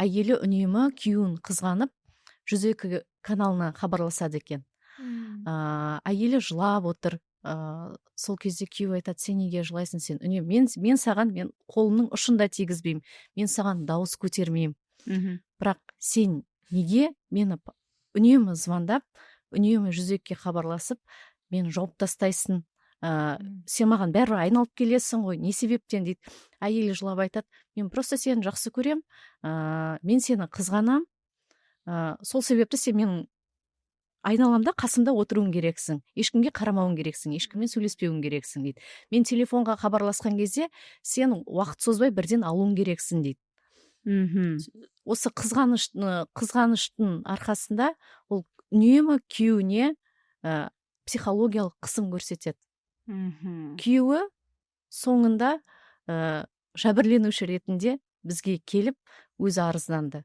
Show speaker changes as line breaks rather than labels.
әйелі үнемі күйеуін қызғанып 102 каналына хабарласады екен. Әйелі жылап отыр. Сол кезде күйеуі айтады, сен неге жылайсың, сен үнемі мен саған мен қолымның ұшын да тигізбеймін, мен саған дауыс көтермеймін. Бірақ сен неге мені үнемі звондап, үнемі 102-ге хабарласып, мен жауып тастайсың, сен маған бәрібір айналып келесің ғой, не себептен дейді. Әйелі жылап айтады, мен просто сені жақсы көрем, мен сені қызғанам, сол себепті сен менің айналамда қасымда отыруың керексің, ешкімге қарамауың керексің, ешкіммен сөйлеспеуің керексің дейді. Мен телефонға хабарласқан кезде сен уақыт созбай бірден алуың керексің дейді. Осы қызғаныштың арқасында ол үнемі күйеуіне психологиялық қысым көрсетеді. Күйеуі соңында жәбірленуші ретінде бізге келіп өзі арызданды.